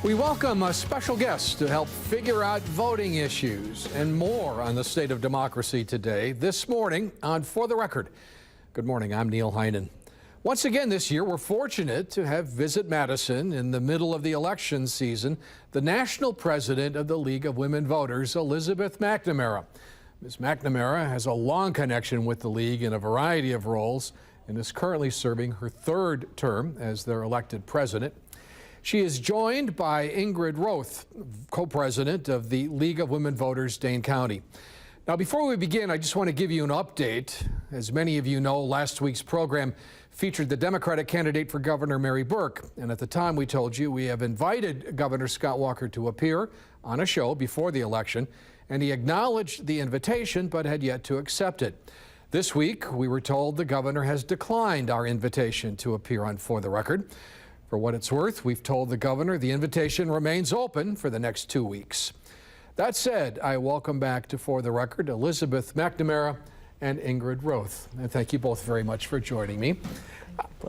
We welcome a special guest to help figure out voting issues and more on the state of democracy today. This morning on For the Record. Good morning, I'm Neil Heinen. Once again this year, we're fortunate to have visit Madison in the middle of the election season, the national president of the League of Women Voters, Elisabeth MacNamara. Ms. MacNamara has a long connection with the League in a variety of roles and is currently serving her third term as their elected president. She is joined by Ingrid Roth, co-president of the League of Women Voters, Dane County. Now, before we begin, I just want to give you an update. As many of you know, last week's program featured the Democratic candidate for governor, Mary Burke. And at the time, we told you we have invited Governor Scott Walker to appear on a show before the election. And he acknowledged the invitation, but had yet to accept it. This week, we were told the governor has declined our invitation to appear on For the Record. For what it's worth, we've told the governor the invitation remains open for the next 2 weeks. That said, I welcome back to For the Record Elisabeth MacNamara and Ingrid Roth. And thank you both very much for joining me.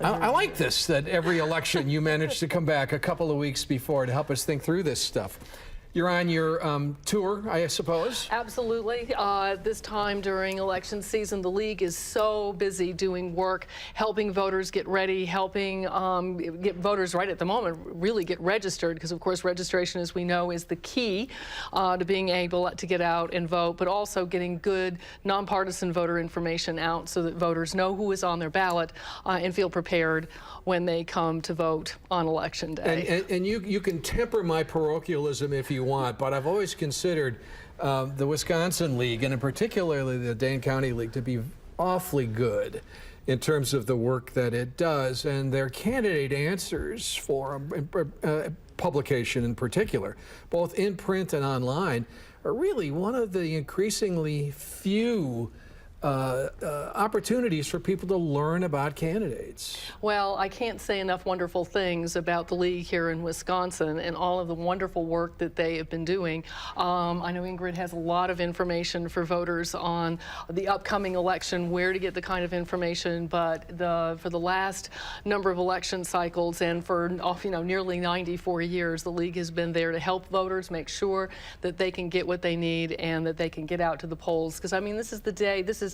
I like this, that every election you manage to come back a couple of weeks before to help us think through this stuff. You're on your tour, I suppose? Absolutely. This time during election season, the League is so busy doing work, helping voters get ready, helping get voters right at the moment, really get registered, because of course registration, as we know, is the key to being able to get out and vote, but also getting good nonpartisan voter information out so that voters know who is on their ballot and feel prepared when they come to vote on election day. And you can temper my parochialism if you want, but I've always considered the Wisconsin League, and in particularly the Dane County League, to be awfully good in terms of the work that it does, and their candidate answers for publication in particular, both in print and online, are really one of the increasingly few opportunities for people to learn about candidates. Well, I can't say enough wonderful things about the League here in Wisconsin and all of the wonderful work that they have been doing. I know Ingrid has a lot of information for voters on the upcoming election, where to get the kind of information, but for the last number of election cycles and for nearly 94 years, the League has been there to help voters make sure that they can get what they need and that they can get out to the polls. Because I mean, this is the day, these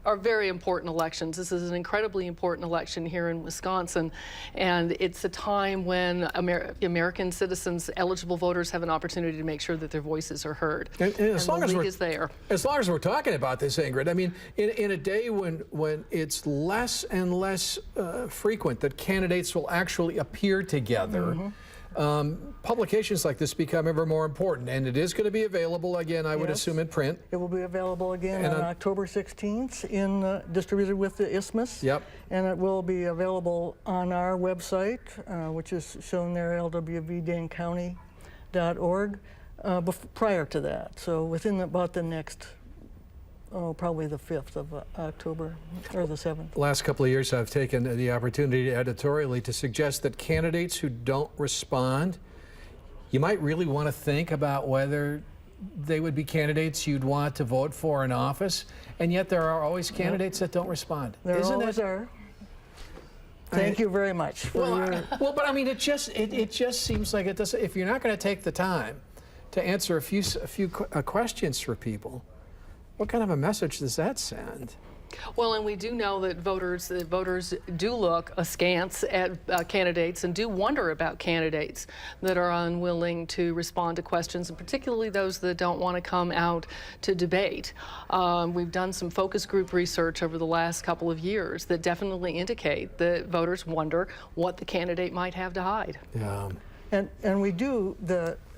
are very important elections. This is an incredibly important election here in Wisconsin, and it's a time when American citizens, eligible voters, have an opportunity to make sure that their voices are heard. And as long as we're talking about this, Ingrid, I mean, in a day when it's less and less frequent that candidates will actually appear together, publications like this become ever more important, and it is going to be available again, I would assume, in print. It will be available again on October 16th, distributed with the Isthmus. Yep. And it will be available on our website, which is shown there, lwvdanecounty.org, prior to that. So within about the next, probably the 5th of October, or the 7th. Last couple of years, I've taken the opportunity editorially to suggest that candidates who don't respond, you might really want to think about whether they would be candidates you'd want to vote for in office, and yet there are always candidates that don't respond. There always are. Thank you very much for well, but I mean, it just seems like it doesn't. If you're not going to take the time to answer a few questions for people, what kind of a message does that send? Well, and we do know that voters do look askance at candidates and do wonder about candidates that are unwilling to respond to questions, and particularly those that don't want to come out to debate. We've done some focus group research over the last couple of years that definitely indicate that voters wonder what the candidate might have to hide. Yeah. And we do,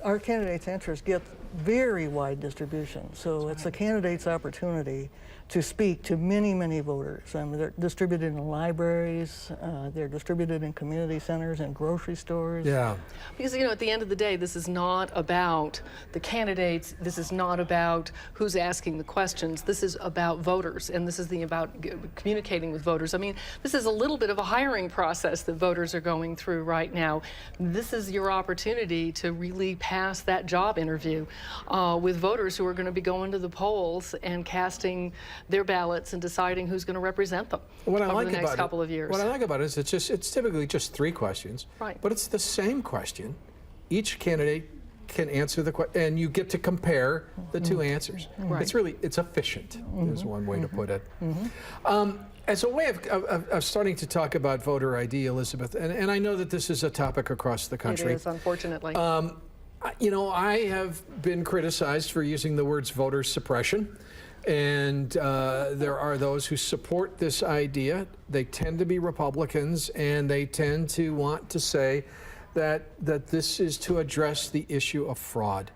our candidates' answers get very wide distribution. So it's the candidate's opportunity to speak to many, many voters. They're distributed in libraries, they're distributed in community centers and grocery stores. Yeah. Because, at the end of the day, this is not about the candidates, this is not about who's asking the questions, this is about voters, and this is about communicating with voters. I mean, this is a little bit of a hiring process that voters are going through right now. This is your opportunity to really pass that job interview with voters who are going to be going to the polls and casting their ballots and deciding who's going to represent them over the next couple of years. What I like about it is it's typically just 3 questions, right? But it's the same question each candidate can answer the question, and you get to compare the two answers. Right. It's efficient, is one way to put it. As a way of starting to talk about voter ID, Elisabeth, and I know that this is a topic across the country. It is, unfortunately. You know, I have been criticized for using the words voter suppression, and there are those who support this idea. They tend to be Republicans, and they tend to want to say that this is to address the issue of fraud.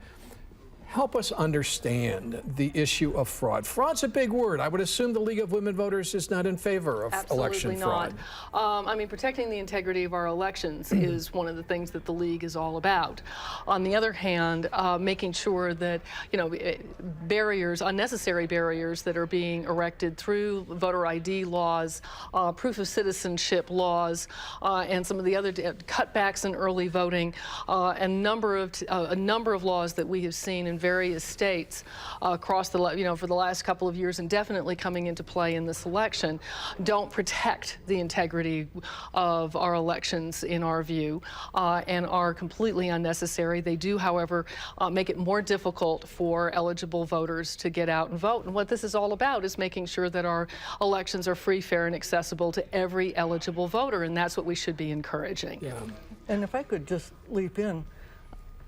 Help us understand the issue of fraud. Fraud's a big word. I would assume the League of Women Voters is not in favor of election fraud. Absolutely not. I mean, protecting the integrity of our elections is one of the things that the League is all about. On the other hand, making sure that, you know, barriers, unnecessary barriers that are being erected through voter ID laws, proof of citizenship laws, and some of the other cutbacks in early voting, a number of laws that we have seen in various states across the, you know, for the last couple of years, and definitely coming into play in this election, don't protect the integrity of our elections in our view, and are completely unnecessary. They do, however, make it more difficult for eligible voters to get out and vote. And what this is all about is making sure that our elections are free, fair, and accessible to every eligible voter, and that's what we should be encouraging. Yeah. And if I could just leap in,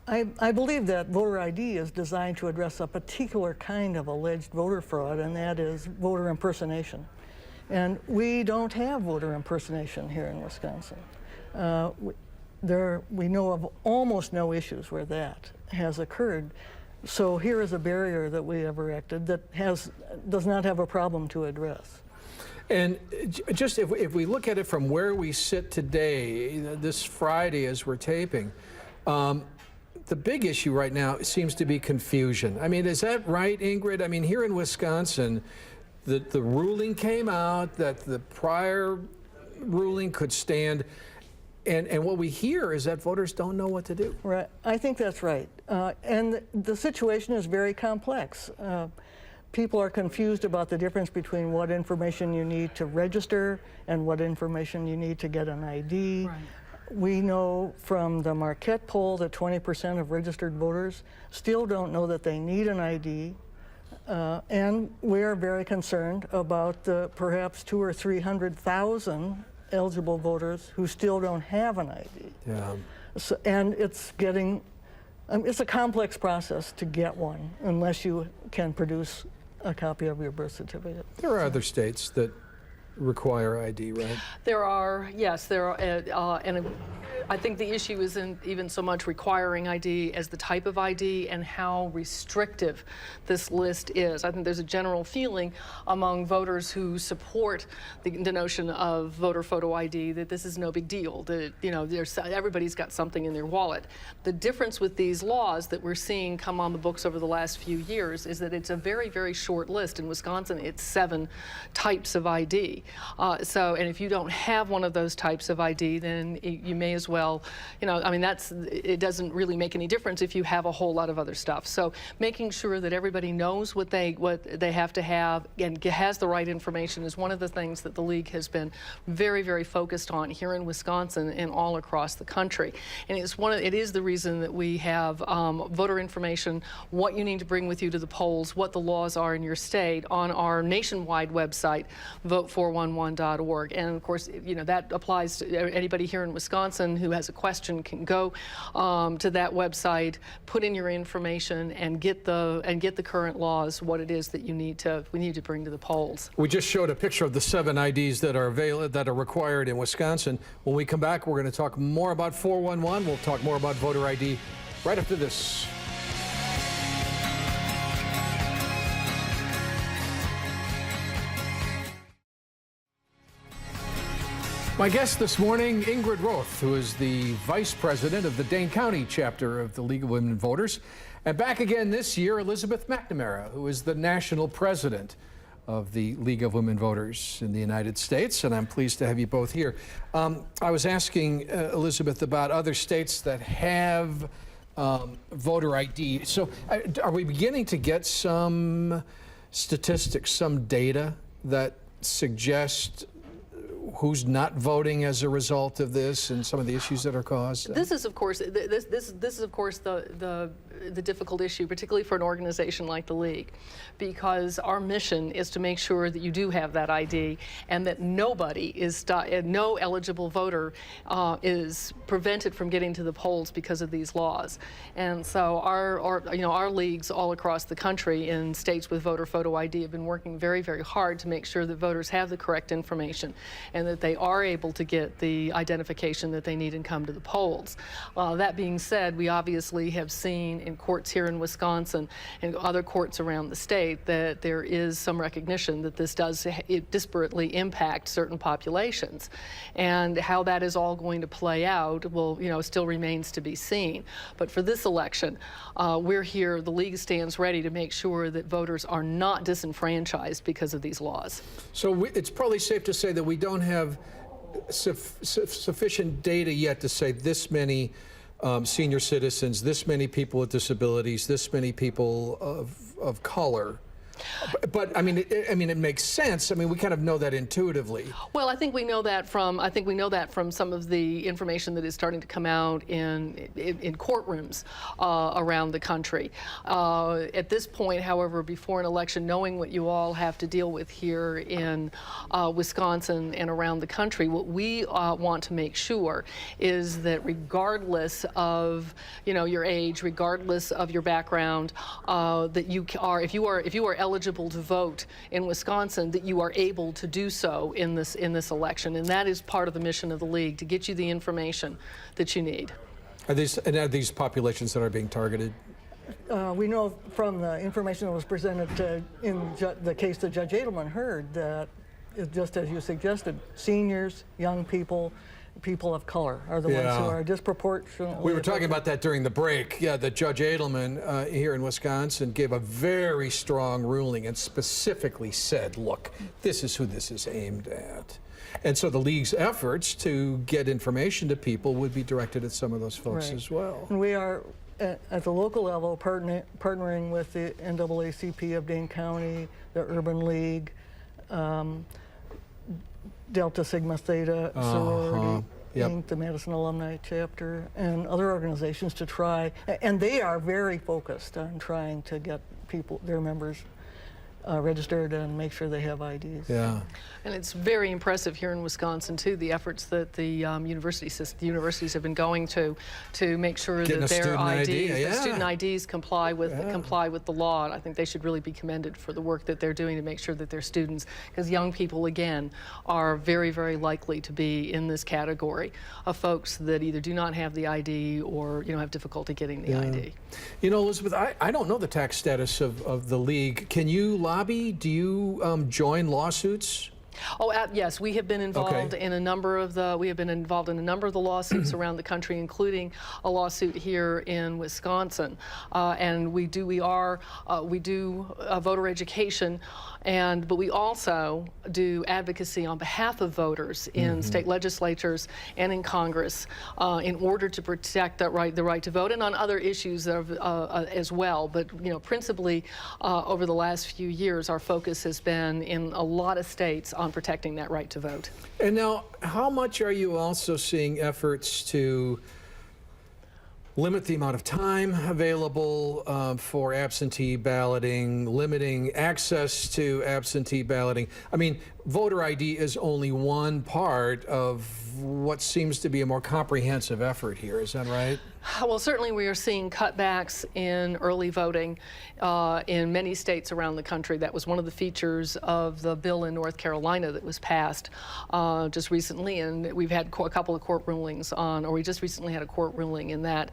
I believe that voter ID is designed to address a particular kind of alleged voter fraud, and that is voter impersonation. And we don't have voter impersonation here in Wisconsin. We know of almost no issues where that has occurred. So here is a barrier that we have erected that does not have a problem to address. And just if we look at it from where we sit today, this Friday as we're taping, the big issue right now seems to be confusion. I mean, is that right, Ingrid? I mean, here in Wisconsin, the ruling came out that the prior ruling could stand, and what we hear is that voters don't know what to do. Right, I think that's right. And the situation is very complex. People are confused about the difference between what information you need to register and what information you need to get an ID. Right. We know from the Marquette poll that 20% of registered voters still don't know that they need an ID. And we are very concerned about the perhaps 200,000 or 300,000 eligible voters who still don't have an ID. Yeah. So, and it's a complex process to get one unless you can produce a copy of your birth certificate. There are other states that require ID, right? There are, yes, there are, and I think the issue isn't even so much requiring ID as the type of ID and how restrictive this list is. I think there's a general feeling among voters who support the notion of voter photo ID that this is no big deal, that, you know, everybody's got something in their wallet. The difference with these laws that we're seeing come on the books over the last few years is that it's a very, very short list. In Wisconsin, it's 7 types of ID. And if you don't have one of those types of ID, then you may as well, you know, I mean, it doesn't really make any difference if you have a whole lot of other stuff. So making sure that everybody knows what they have to have and has the right information is one of the things that the League has been very, very focused on here in Wisconsin and all across the country. And it is the reason that we have voter information, what you need to bring with you to the polls, what the laws are in your state on our nationwide website, vote411.org. And of course, you know, that applies to anybody here in Wisconsin who has a question can go to that website, put in your information, and get the current laws, what it is that we need to bring to the polls. We just showed a picture of the 7 IDs that are required in Wisconsin. When we come back, we're going to talk more about 411. We'll talk more about voter ID right after this. My guest this morning, Ingrid Roth, who is the Vice President of the Dane County chapter of the League of Women Voters. And back again this year, Elisabeth MacNamara, who is the National President of the League of Women Voters in the United States. And I'm pleased to have you both here. I was asking Elisabeth about other states that have voter ID. So are we beginning to get some statistics, some data that suggest who's not voting as a result of this and some of the issues that are caused? This is, of course, the difficult issue, particularly for an organization like the League, because our mission is to make sure that you do have that ID and that nobody is, no eligible voter is prevented from getting to the polls because of these laws. And so our leagues all across the country in states with voter photo ID have been working very, very hard to make sure that voters have the correct information and that they are able to get the identification that they need and come to the polls. That being said, we obviously have seen in courts here in Wisconsin and other courts around the state that there is some recognition that this does disparately impact certain populations. And how that is all going to play out will, still remains to be seen. But for this election, we're here, the League stands ready to make sure that voters are not disenfranchised because of these laws. So it's probably safe to say that we don't have sufficient data yet to say this many senior citizens, this many people with disabilities, this many people of color. But I mean, it makes sense. I mean, we kind of know that intuitively. Well, I think we know that from some of the information that is starting to come out in courtrooms around the country. At this point, however, before an election, knowing what you all have to deal with here in Wisconsin and around the country, what we want to make sure is that regardless of your age, regardless of your background, that you are, if you are eligible to vote in Wisconsin, that you are able to do so in this election, and that is part of the mission of the League, to get you the information that you need. Are these populations that are being targeted? We know from the information that was presented in the case that Judge Edelman heard that, just as you suggested, seniors, young people, people of color are the ones who are disproportionately. We were talking about that during the break. Yeah, that Judge Edelman here in Wisconsin gave a very strong ruling and specifically said, look, this is who this is aimed at. And so the League's efforts to get information to people would be directed at some of those folks as well. And we are, at the local level, partnering with the NAACP of Dane County, the Urban League, Delta Sigma Theta Sorority, Inc., the Madison Alumni Chapter, and other organizations to try, and they are very focused on trying to get their members registered and make sure they have IDs. Yeah. And it's very impressive here in Wisconsin too, the efforts that the universities have been going to make sure that their IDs, student IDs comply with the law. And I think they should really be commended for the work that they're doing to make sure that their students, because young people again are very, very likely to be in this category of folks that either do not have the ID or have difficulty getting the ID. Elizabeth, I don't know the tax status of the League. Can you lobby? Do you join lawsuits? Oh, yes, we have been involved in a number of the lawsuits around the country, including a lawsuit here in Wisconsin. And we do voter education, but we also do advocacy on behalf of voters in state legislatures and in Congress in order to protect the right to vote, and on other issues as well. But principally over the last few years, our focus has been in a lot of states on protecting that right to vote. And now, how much are you also seeing efforts to limit the amount of time available for absentee balloting, limiting access to absentee balloting? I mean, voter ID is only one part of what seems to be a more comprehensive effort here. Is that right? Well, certainly we are seeing cutbacks in early voting in many states around the country. That was one of the features of the bill in North Carolina that was passed just recently, and we've had a couple of court rulings we just recently had a court ruling in that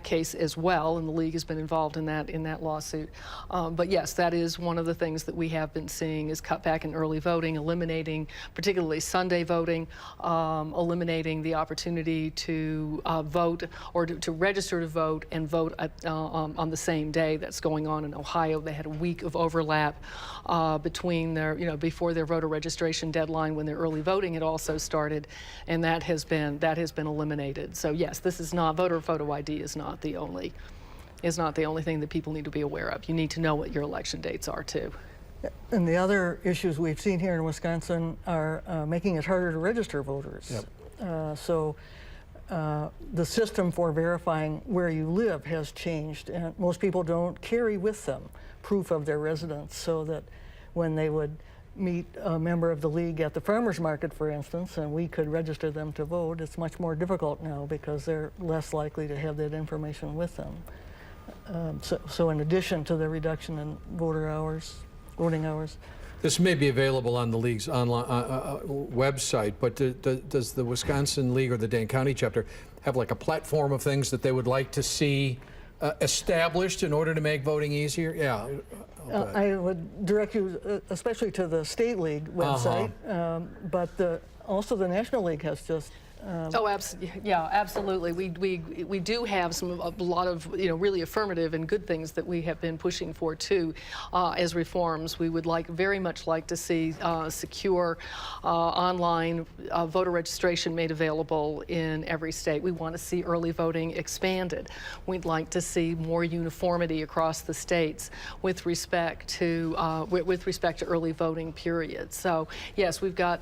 case as well, and the League has been involved in that lawsuit. But yes, that is one of the things that we have been seeing is cutback in early voting, eliminating particularly Sunday voting, eliminating the opportunity to vote or to register to vote and vote on the same day. That's going on in Ohio. They had a week of overlap between before their voter registration deadline when their early voting had also started, and that has been eliminated. So yes, this is not, voter photo ID is not the only thing that people need to be aware of. You need to know what your election dates are too. And the other issues we've seen here in Wisconsin are making it harder to register voters. Yep. The system for verifying where you live has changed, and most people don't carry with them proof of their residence, so that when they would meet a member of the league at the farmer's market, for instance, and we could register them to vote, it's much more difficult now because they're less likely to have that information with them. So in addition to the reduction in voting hours. This may be available on the league's online website, but does the Wisconsin League or the Dane County chapter have like a platform of things that they would like to see established in order to make voting easier? Yeah. I would direct you especially to the State League website, but also the National League has just yeah, absolutely. We do have a lot of really affirmative and good things that we have been pushing for too as reforms. We would very much like to see secure online voter registration made available in every state. We want to see early voting expanded. We'd like to see more uniformity across the states with respect to early voting periods. So yes, we do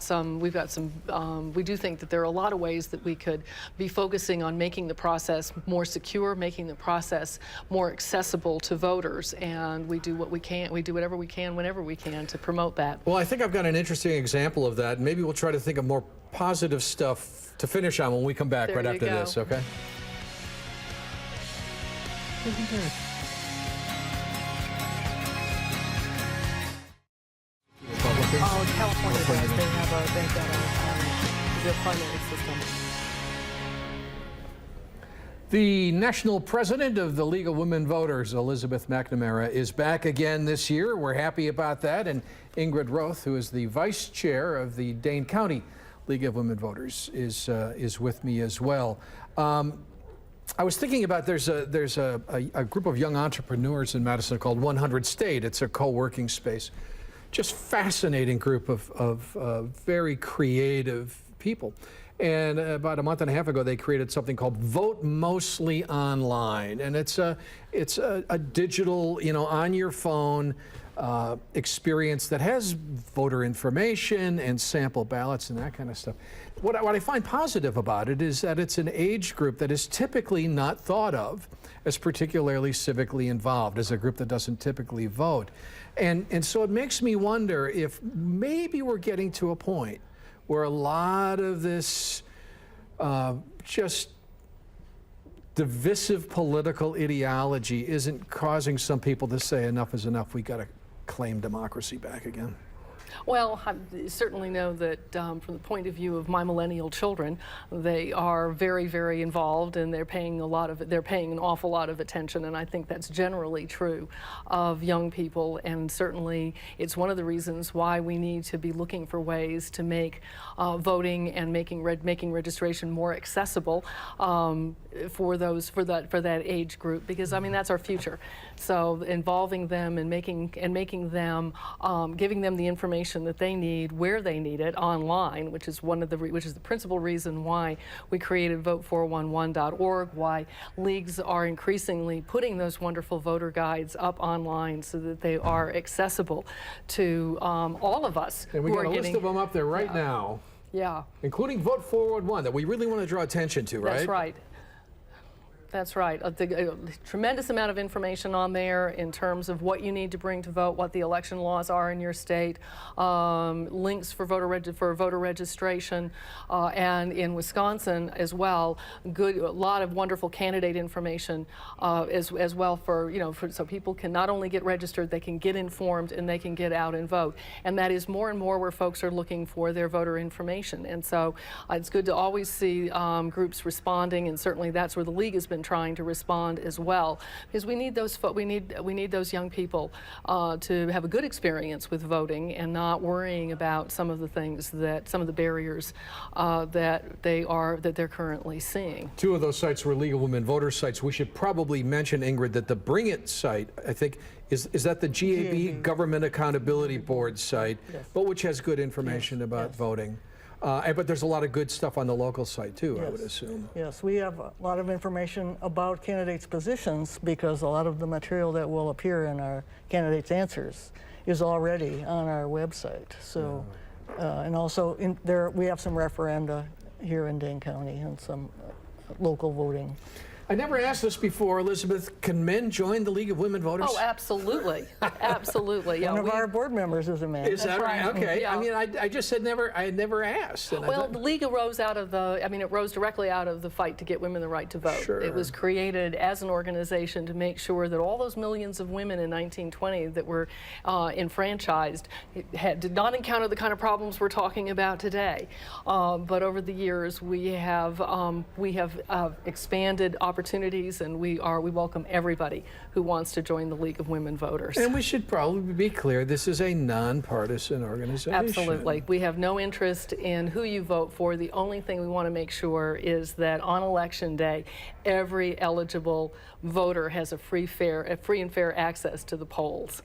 think that there are a lot of ways that we could be focusing on making the process more secure, making the process more accessible to voters, and we do what we can. We do whatever we can, whenever we can, to promote that. Well, I think I've got an interesting example of that. Maybe we'll try to think of more positive stuff to finish on when we come back right after this, okay? Oh, California does. They've got their primary system. The national president of the League of Women Voters, Elisabeth MacNamara, is back again this year. We're happy about that. And Ingrid Roth, who is the vice chair of the Dane County League of Women Voters, is with me as well. I was thinking about there's a group of young entrepreneurs in Madison called 100 State. It's a co-working space. Just fascinating group of very creative people. And about a month and a half ago, they created something called Vote Mostly Online, and it's a digital, on your phone experience that has voter information and sample ballots and that kind of stuff. What I find positive about it is that it's an age group that is typically not thought of as particularly civically involved, as a group that doesn't typically vote, and so it makes me wonder if maybe we're getting to a point where a lot of this just divisive political ideology isn't causing some people to say enough is enough, we got to claim democracy back again. Well, I certainly know that from the point of view of my millennial children, they are very, very involved, and they're paying an awful lot of attention, and I think that's generally true of young people, and certainly it's one of the reasons why we need to be looking for ways to make voting and making registration more accessible for that age group, because I mean that's our future. So involving them and making them giving them the information that they need where they need it online, which is the principal reason why we created vote411.org, why leagues are increasingly putting those wonderful voter guides up online so that they are accessible to all of us. And we got a list of them up there right now. Yeah. Including Vote 411 that we really want to draw attention to, right? That's right. That's right. A tremendous amount of information on there in terms of what you need to bring to vote, what the election laws are in your state, links for voter registration, and in Wisconsin as well, a lot of wonderful candidate information as well so people can not only get registered, they can get informed and they can get out and vote. And that is more and more where folks are looking for their voter information. And so it's good to always see groups responding, and certainly that's where the league has been trying to respond as well, because we need those young people to have a good experience with voting and not worrying about some of the barriers that they're currently seeing. Two of those sites were League of Women Voters sites. We should probably mention, Ingrid, that the Bring It site, I think, is that the GAB Government Accountability Board site, yes, but which has good information about voting. But there's a lot of good stuff on the local site too, yes, I would assume. Yes, we have a lot of information about candidates' positions, because a lot of the material that will appear in our candidates' answers is already on our website. So, and also we have some referenda here in Dane County and some local voting. I never asked this before, Elizabeth. Can men join the League of Women Voters? Oh, absolutely, absolutely. Yeah, One of our board members is a man. Is that right? Okay. Yeah. I mean, I just had never asked. And Well, the League arose out of it rose directly out of the fight to get women the right to vote. Sure. It was created as an organization to make sure that all those millions of women in 1920 that were enfranchised did not encounter the kind of problems we're talking about today. But over the years, we have expanded opportunities, and we welcome everybody who wants to join the League of Women Voters. And we should probably be clear, this is a nonpartisan organization. Absolutely. We have no interest in who you vote for. The only thing we want to make sure is that on Election Day, every eligible voter has a free and fair access to the polls.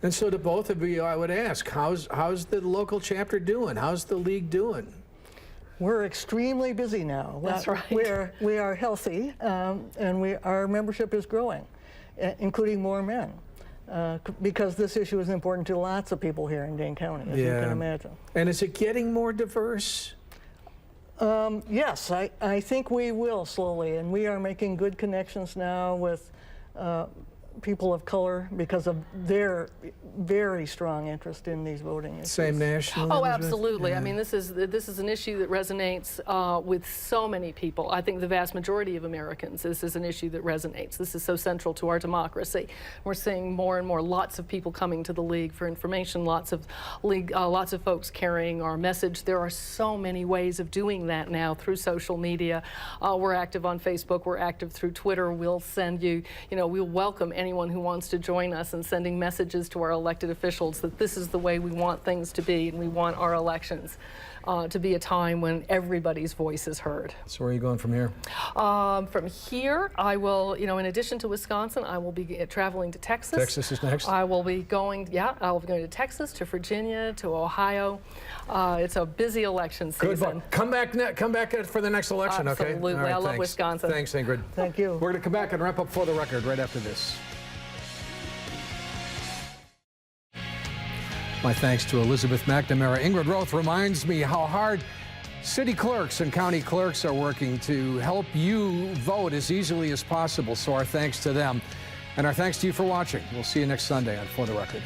And so to both of you, I would ask, how's the local chapter doing? How's the league doing? We're extremely busy now. That's right. We are healthy, and our membership is growing, including more men, because this issue is important to lots of people here in Dane County, as you can imagine. And is it getting more diverse? Yes, I think we will slowly, and we are making good connections now with people of color because of their very strong interest in these voting issues. Same national? Oh, absolutely. Yeah. I mean, this is an issue that resonates with so many people. I think the vast majority of Americans, this is an issue that resonates. This is so central to our democracy. We're seeing more and more, lots of people coming to the League for information, lots of folks carrying our message. There are so many ways of doing that now through social media. We're active on Facebook. We're active through Twitter. We'll send you, we'll welcome anyone who wants to join us in sending messages to our elected officials that this is the way we want things to be, and we want our elections to be a time when everybody's voice is heard. So where are you going from here? From here, I will, in addition to Wisconsin, I will be traveling to Texas. Texas is next? I will be going, I'll be going to Texas, to Virginia, to Ohio. It's a busy election season. Good. Come back for the next election, okay? Absolutely. Right, I love Wisconsin. Thanks, Ingrid. Thank you. We're going to come back and wrap up For the Record right after this. My thanks to Elisabeth MacNamara. Ingrid Roth reminds me how hard city clerks and county clerks are working to help you vote as easily as possible. So our thanks to them. And our thanks to you for watching. We'll see you next Sunday on For the Record.